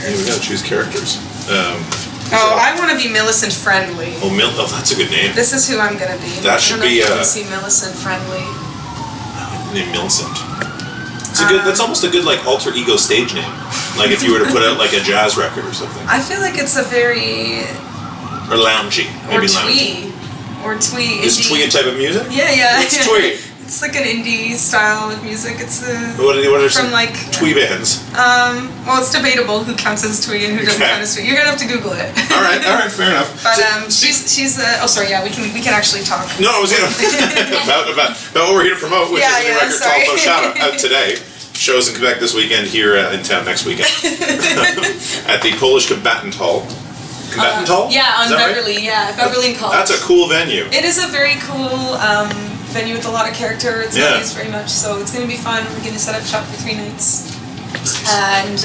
Yeah, we gotta choose characters. I want to be Millicent Friendly. Oh, that's a good name. This is who I'm gonna be. That should be. I don't know if you can see Millicent Friendly. Name Millicent. It's a good. That's almost a good like alter ego stage name. Like if you were to put out like a jazz record or something. I feel like it's a very. Or loungy. Maybe twee. Loungy. Or twee. Is twee a type of music? Yeah. It's twee. It's like an indie style of music. It's what are from like twee bands? Well, it's debatable who counts as twee and who doesn't count as twee. You're gonna have to Google it. All right, fair enough. But she's oh sorry, yeah, we can actually talk. No, I was about what we're here to promote, which is a new record called Basia out today. Shows in Quebec this weekend, here in town next weekend at the Polish Combatant Hall. Combatant Hall? Yeah, on Beverly. Right? Yeah, Beverly College. That's a cool venue. It is a very cool venue with a lot of character. It's not used very much, so it's going to be fun. We're going to set up shop for 3 nights and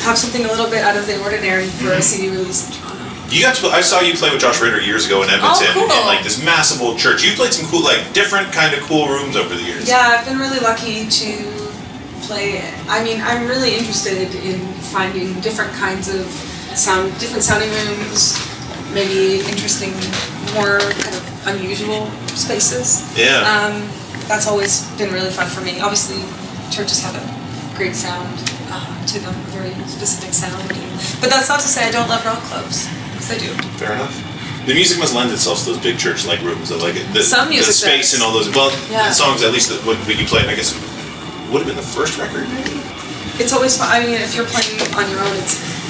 have something a little bit out of the ordinary for a CD release in Toronto. You got to. I saw you play with Josh Ritter years ago in Edmonton cool. in like this massive old church. You played some cool, like different kind of cool rooms over the years. Yeah, I've been really lucky to play. I mean, I'm really interested in finding different kinds of different sounding rooms, maybe interesting, more kind of unusual spaces. Yeah. That's always been really fun for me. Obviously, churches have a great sound to them, a very specific sound. But that's not to say I don't love rock clubs, because I do. Fair enough. The music must lend itself to those big church-like rooms. Like the space and all those. Well, the songs, at least what you played, I guess, would have been the first record, maybe? It's always fun. I mean, if you're playing on your own,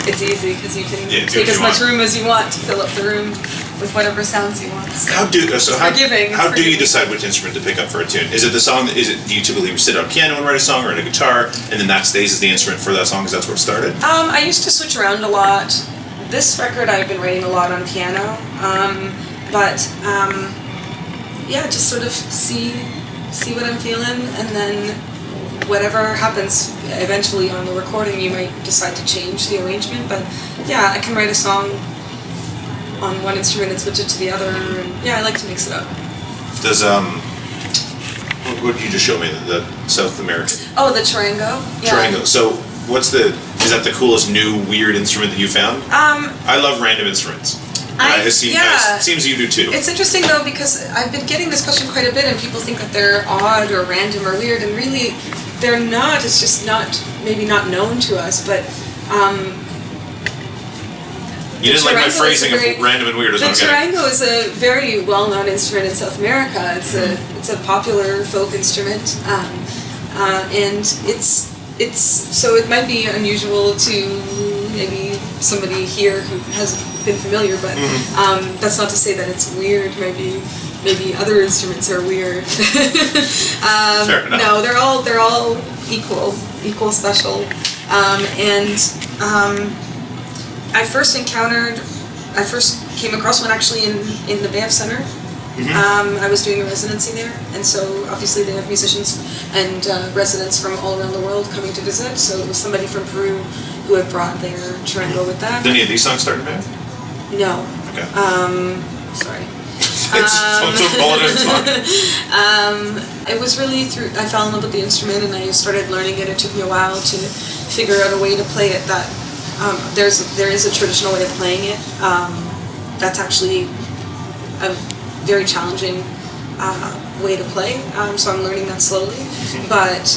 it's easy because you can take as much room as you want to fill up the room with whatever sounds you want. So how do you decide which instrument to pick up for a tune? Is it the song? Do you typically sit at a piano and write a song, or at a guitar, and then that stays as the instrument for that song because that's where it started? I used to switch around a lot. This record I've been writing a lot on piano, just sort of see what I'm feeling, and then whatever happens eventually on the recording, you might decide to change the arrangement. But yeah, I can write a song on one instrument and switch it to the other. And I like to mix it up. Does what did you just show me? The South American. Oh, the charango. Yeah. Charango. So is that the coolest new weird instrument that you found? I love random instruments. It seems you do too. It's interesting though, because I've been getting this question quite a bit, and people think that they're odd or random or weird, and really they're not. It's just maybe not known to us, but you didn't like my phrasing of random and weird. The charango is a very well-known instrument in South America. It's a popular folk instrument, and it's so it might be unusual to maybe somebody here who hasn't been familiar, but that's not to say that it's weird. Maybe other instruments are weird. Fair enough. No, they're all equal special, and I first came across one actually in the Banff Center. I was doing a residency there, and so obviously they have musicians and residents from all around the world coming to visit. So it was somebody from Peru who had brought their charango with them. Did any of these songs start in Banff? No. Okay. Sorry. It was really I fell in love with the instrument and I started learning it. It took me a while to figure out a way to play it that there is a traditional way of playing it. That's actually a very challenging way to play. So I'm learning that slowly. But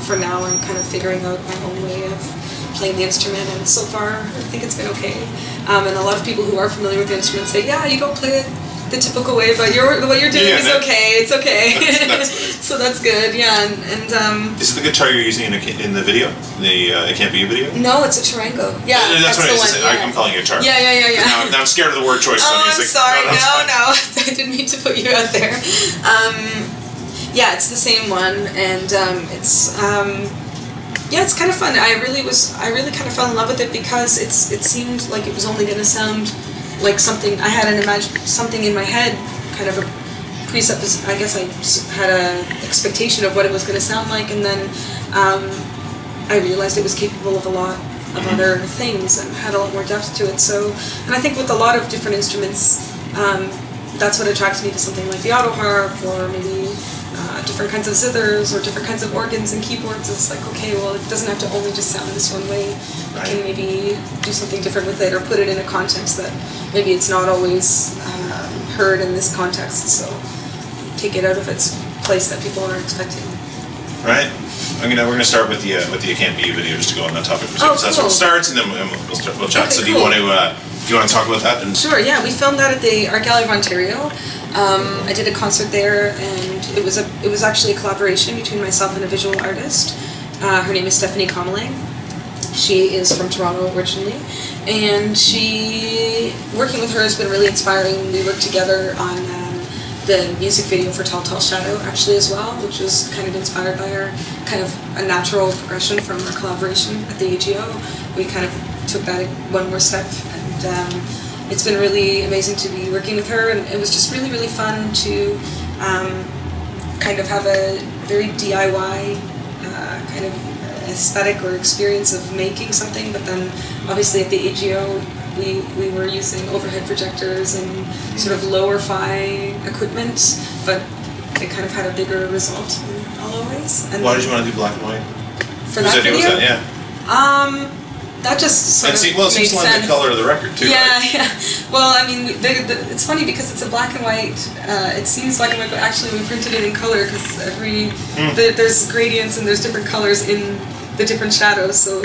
for now, I'm kind of figuring out my own way of playing the instrument, and so far I think it's been okay. And a lot of people who are familiar with the instrument say, yeah, you don't play it the typical way, but what you're doing is okay. It's okay. So that's good. Yeah. And is it the guitar you're using in the video? It Can't Be a video? No, it's a charango. Yeah, that's what the I said. I'm calling it a guitar. Yeah. Now I'm scared of the word choice. Oh, I'm sorry. No. I didn't mean to put you out there. It's the same one, and it's kind of fun. I really kind of fell in love with it because it seemed like it was only going to sound like something. I had something in my head, kind of a presupposition. I guess I had an expectation of what it was going to sound like, and then I realized it was capable of a lot of other things and had a lot more depth to it. So, and I think with a lot of different instruments, that's what attracts me to something like the auto harp or maybe different kinds of zithers or different kinds of organs and keyboards. It's like, okay, well, it doesn't have to only just sound this one way. You can maybe do something different with it or put it in a context that maybe it's not always heard in this context. So take it out of its place that people are expecting. Right. We're gonna start with the You Can't Be video just to go on that topic for a second. So that's where it starts, and then we'll chat. Okay, so cool. do you want to talk about that? Sure. Yeah, we filmed that at the Art Gallery of Ontario. I did a concert there, and it was actually a collaboration between myself and a visual artist. Her name is Stephanie Conneling. She is from Toronto originally, and working with her has been really inspiring. We worked together on the music video for Tall Tall Shadow actually as well, which was kind of inspired by our kind of a natural progression from our collaboration at the AGO. We kind of took that one more step, and it's been really amazing to be working with her, and it was just really, really fun to kind of have a very DIY kind of aesthetic or experience of making something, but then obviously at the AGO we were using overhead projectors and sort of lower-fi equipment, but it kind of had a bigger result in a lot of ways. And why did you want to do black and white? For that video? Was that, yeah. That just sort of well, it seems to lend the color of the record too. Yeah, right? yeah. Well, I mean, it's funny because it's a black and white. It seems black and white, but actually we printed it in color because there's gradients and there's different colors in the different shadows. So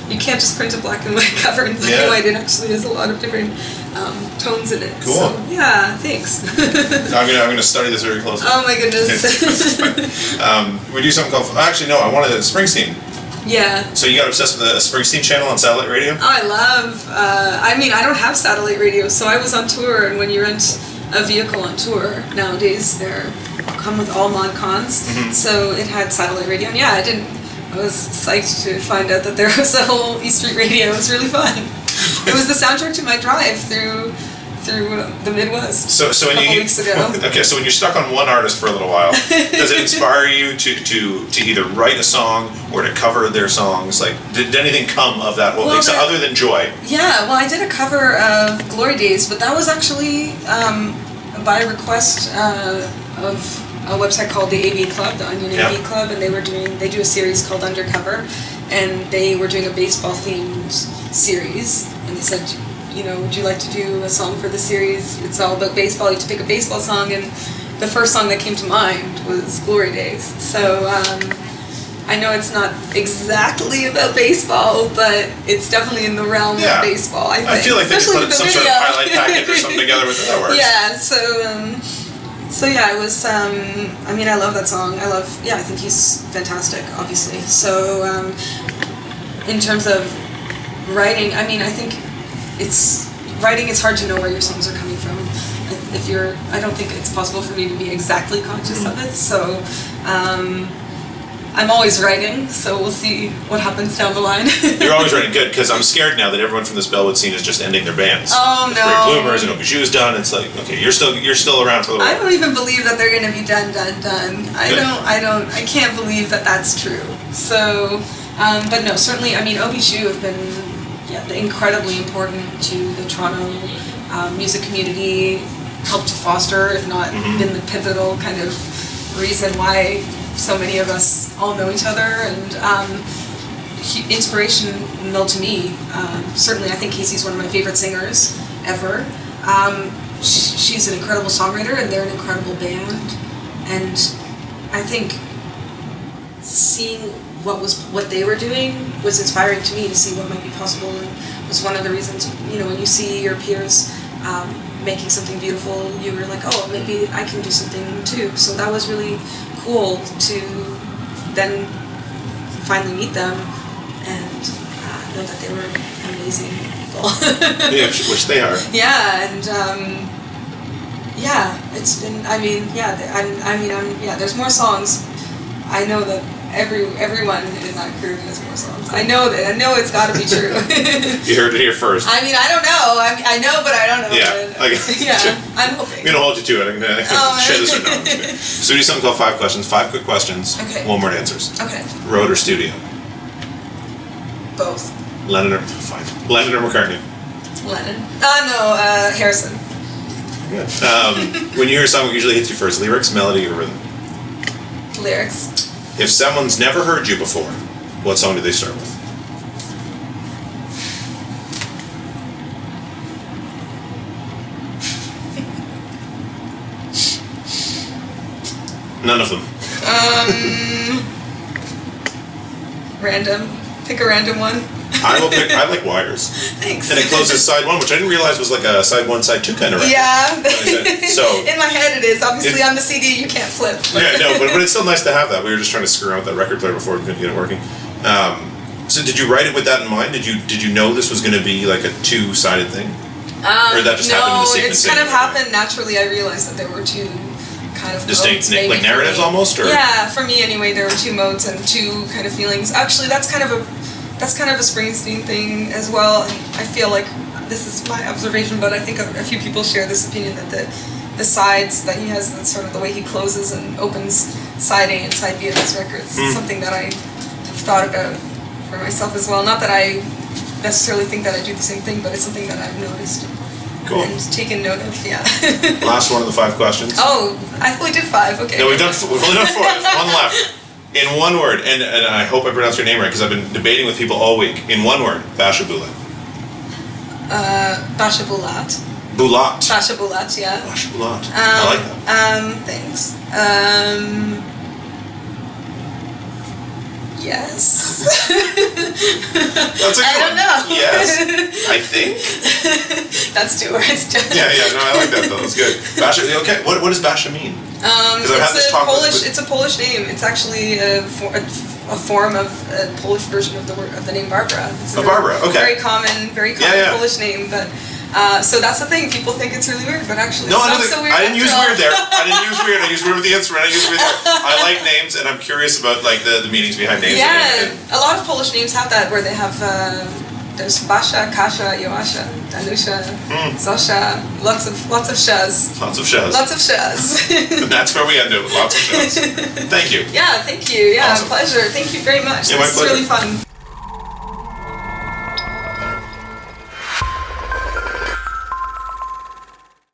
you can't just print a black and white cover in black and white. It actually has a lot of different tones in it. Cool. So, yeah, thanks. I'm gonna study this very closely. Oh my goodness. We do something called. Actually, no. I wanted a Springsteen. Yeah. So you got obsessed with the Springsteen channel on satellite radio? Oh, I love, I mean, I don't have satellite radio, so I was on tour, and when you rent a vehicle on tour, nowadays they're come with all mod cons, so it had satellite radio, and yeah, I was psyched to find out that there was a whole E Street radio. It was really fun. It was the soundtrack to my drive through the Midwest so a couple weeks ago. Okay, so when you're stuck on one artist for a little while, does it inspire you to either write a song or to cover their songs? Like, did anything come of that? Well, other than Joy? Yeah, well, I did a cover of Glory Days, but that was actually by request of a website called the AV Club, the Onion AV Club, and they do a series called Undercover, and they were doing a baseball themed series, and they said, you know, would you like to do a song for the series? It's all about baseball. You have to pick a baseball song, and the first song that came to mind was Glory Days. So I know it's not exactly about basebal, but it's definitely in the realm of baseball, I think. I feel like they could put some sort of highlight package or something together with it. That works. Yeah, so yeah, it was, I mean, I love that song. I think he's fantastic, obviously. So in terms of writing, I mean, I think it's hard to know where your songs are coming from. I don't think it's possible for me to be exactly conscious of it, so I'm always writing, so we'll see what happens down the line. You're always writing, good, because I'm scared now that everyone from this Bellwood scene is just ending their bands. Oh no! Great Bloomers and Obi Shoe's done. It's like, okay, you're still around for the while. I don't even believe that they're gonna be done. I can't believe that that's true. So, but no, certainly, I mean, Obi Shoe have been incredibly important to the Toronto music community, helped to foster, if not been the pivotal kind of reason why so many of us all know each other, and inspirational to me. Certainly, I think Casey's one of my favorite singers ever. She's an incredible songwriter, and they're an incredible band. And I think seeing what they were doing was inspiring to me to see what might be possible, and was one of the reasons, you know, when you see your peers making something beautiful, you were like, oh, maybe I can do something too. So that was really cool to then finally meet them and know that they were amazing people. Yeah, which they are. Yeah, and it's been. I mean, there's more songs. I know that everyone in that crew has more songs. I know that. I know it's got to be true. You heard it here first. I mean, I don't know. I know, but I don't know. Yeah. I'm hoping. I'm gonna hold you to it. I'm gonna share this or no. So we do something called 5 questions. 5 quick questions. Okay. 1 word answers. Okay. Road or studio? Both. Lennon or McCartney? Lennon. Harrison. Good. When you hear a song, what usually hits you first? Lyrics, melody, or rhythm? lyrics. If someone's never heard you before, what song do they start with? None of them. Random. Pick a random one. I like Wires. Thanks. And it closes side 1, which I didn't realize was like a side 1, side 2 kind of record. Yeah. So in my head it is. Obviously on the CD you can't flip. Yeah, no, but it's still nice to have that. We were just trying to screw around with that record player before we couldn't get it working. So did you write it with that in mind? Did you know this was going to be like a 2-sided thing? Or that just happened in the sequence? No, it's kind of happened naturally. I realized that there were 2 kind of distinct, modes, like narratives almost, or yeah, for me anyway, there were 2 modes and 2 kind of feelings. Actually, that's kind of a Springsteen thing as well. And I feel like this is my observation, but I think a few people share this opinion that the sides that he has, and sort of the way he closes and opens side A and side B of his records, is something that I have thought about for myself as well. Not that I necessarily think that I do the same thing, but it's something that I've noticed. Cool. And taken note of, yeah. Last one of the 5 questions. Oh, I only did 5. Okay. No, we've only done 4. There's 1 left. In 1 word, and I hope I pronounced your name right because I've been debating with people all week. In 1 word, Basia Bulat. Basia Bulat. Bulat. Basia Bulat, yeah. Basia Bulat. I like that. Thanks. Yes. That's a good I don't one. know. Yes. I think. That's 2 words. Yeah, no, I like that though. That's good. Basia. Okay, what does Basia mean? It's a Polish name. It's actually a form of a Polish version of the name Barbara. It's Barbara. Okay. Very common Polish name, but. So that's the thing. People think it's really weird, but actually, it's not so weird. I didn't use weird there. I didn't use weird. I used weird with the instrument. I used weird there. I like names, and I'm curious about like the meanings behind names. Yeah, a lot of Polish names have that, where they have there's Basia, Kasia, Joasia, Danusha, Zosia, lots of shas. Lots of shas. Lots of shas. And that's where we end it with lots of shas. Thank you. Yeah, thank you. Yeah, awesome. Pleasure. Thank you very much. Yeah, my this pleasure. is really fun.